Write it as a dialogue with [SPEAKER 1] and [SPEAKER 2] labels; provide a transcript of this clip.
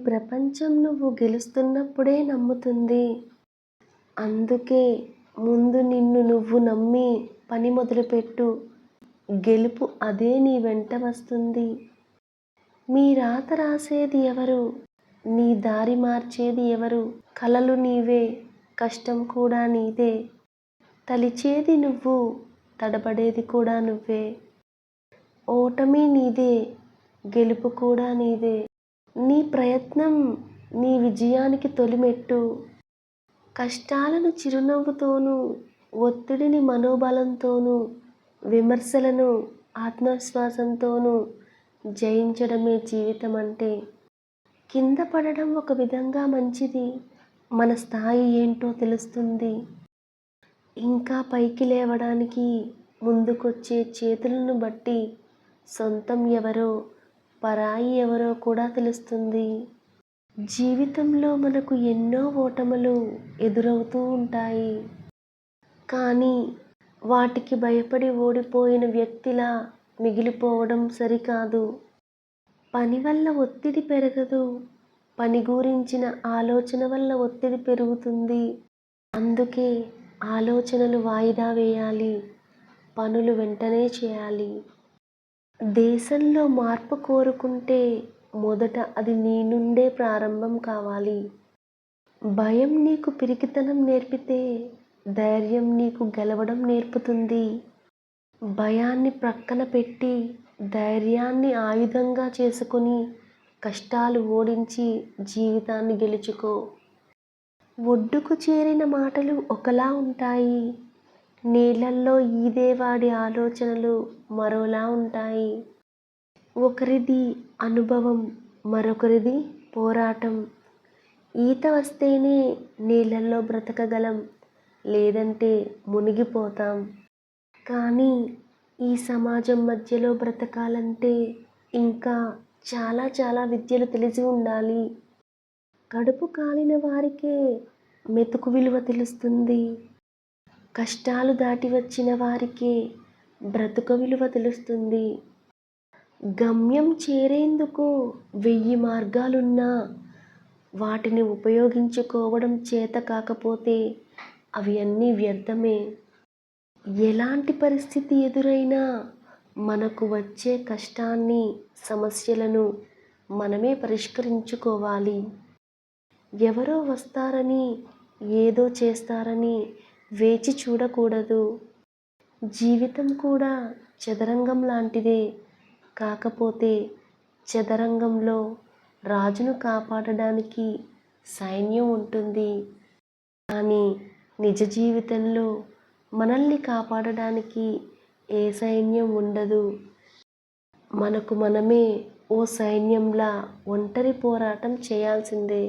[SPEAKER 1] ప్రపంచం నువ్వు గెలుస్తున్నప్పుడే నమ్ముతుంది. అందుకే ముందు నిన్ను నువ్వు నమ్మి పని మొదలుపెట్టు. గెలుపు అదే నీ వెంట వస్తుంది. మీ రాత రాసేది ఎవరు? నీ దారి మార్చేది ఎవరు? కలలు నీవే, కష్టం కూడా నీదే. తలిచేది నువ్వు, తడబడేది కూడా నువ్వే. ఓటమి నీదే, గెలుపు కూడా నీదే. నీ ప్రయత్నం నీ విజయానికి తొలిమెట్టు. కష్టాలను చిరునవ్వుతోనూ, ఒత్తిడిని మనోబలంతోనూ, విమర్శలను ఆత్మవిశ్వాసంతోనూ జయించడమే జీవితం అంటే. కింద పడడం ఒక విధంగా మంచిది. మన స్థాయి ఏంటో తెలుస్తుంది. ఇంకా పైకి లేవడానికి ముందుకొచ్చే చేతులను బట్టి సొంతం ఎవరో, పరాయి ఎవరో కూడా తెలుస్తుంది. జీవితంలో మనకు ఎన్నో ఓటములు ఎదురవుతూ ఉంటాయి. కానీ వాటికి భయపడి ఓడిపోయిన వ్యక్తిలా మిగిలిపోవడం సరికాదు. పని వల్ల ఒత్తిడి పెరగదు, పని గురించిన ఆలోచన వల్ల ఒత్తిడి పెరుగుతుంది. అందుకే ఆలోచనలు వాయిదా వేయాలి, పనులు వెంటనే చేయాలి. దేశంలో మార్పు కోరుకుంటే మొదట అది నీ నుండే ప్రారంభం కావాలి. భయం నీకు పిరికితనం నేర్పితే ధైర్యం నీకు గెలవడం నేర్పుతుంది. భయాన్ని ప్రక్కన పెట్టి ధైర్యాన్ని ఆయుధంగా చేసుకుని కష్టాలు ఓడించి జీవితాన్ని గెలుచుకో. ఒడ్డుకు చేరిన మాటలు ఒకలా ఉంటాయి. నీళ్ళల్లో ఈదేవాడి ఆలోచనలు మరోలా ఉంటాయి. ఒకరిది అనుభవం, మరొకరిది పోరాటం. ఈత వస్తేనే నీళ్ళల్లో బ్రతకగలం, లేదంటే మునిగిపోతాం. కానీ ఈ సమాజం మధ్యలో బ్రతకాలంటే ఇంకా చాలా చాలా విద్యలు తెలిసి ఉండాలి. కడుపు కాలిన వారికే మెతుకు విలువ తెలుస్తుంది. కష్టాలు దాటి వచ్చిన వారికే బ్రతుకు విలువ తెలుస్తుంది. గమ్యం చేరేందుకు 1000 మార్గాలున్నా వాటిని ఉపయోగించుకోవడం చేత కాకపోతే అవి అన్నీ వ్యర్థమే. ఎలాంటి పరిస్థితి ఎదురైనా మనకు వచ్చే కష్టాన్ని, సమస్యలను మనమే పరిష్కరించుకోవాలి. ఎవరో వస్తారని, ఏదో చేస్తారని వేచి చూడకూడదు. జీవితం కూడా చదరంగం లాంటిదే. కాకపోతే చదరంగంలో రాజును కాపాడడానికి సైన్యం ఉంటుంది. కానీ నిజ జీవితంలో మనల్ని కాపాడడానికి ఏ సైన్యం ఉండదు. మనకు మనమే ఓ సైన్యంలా ఒంటరి పోరాటం చేయాల్సిందే.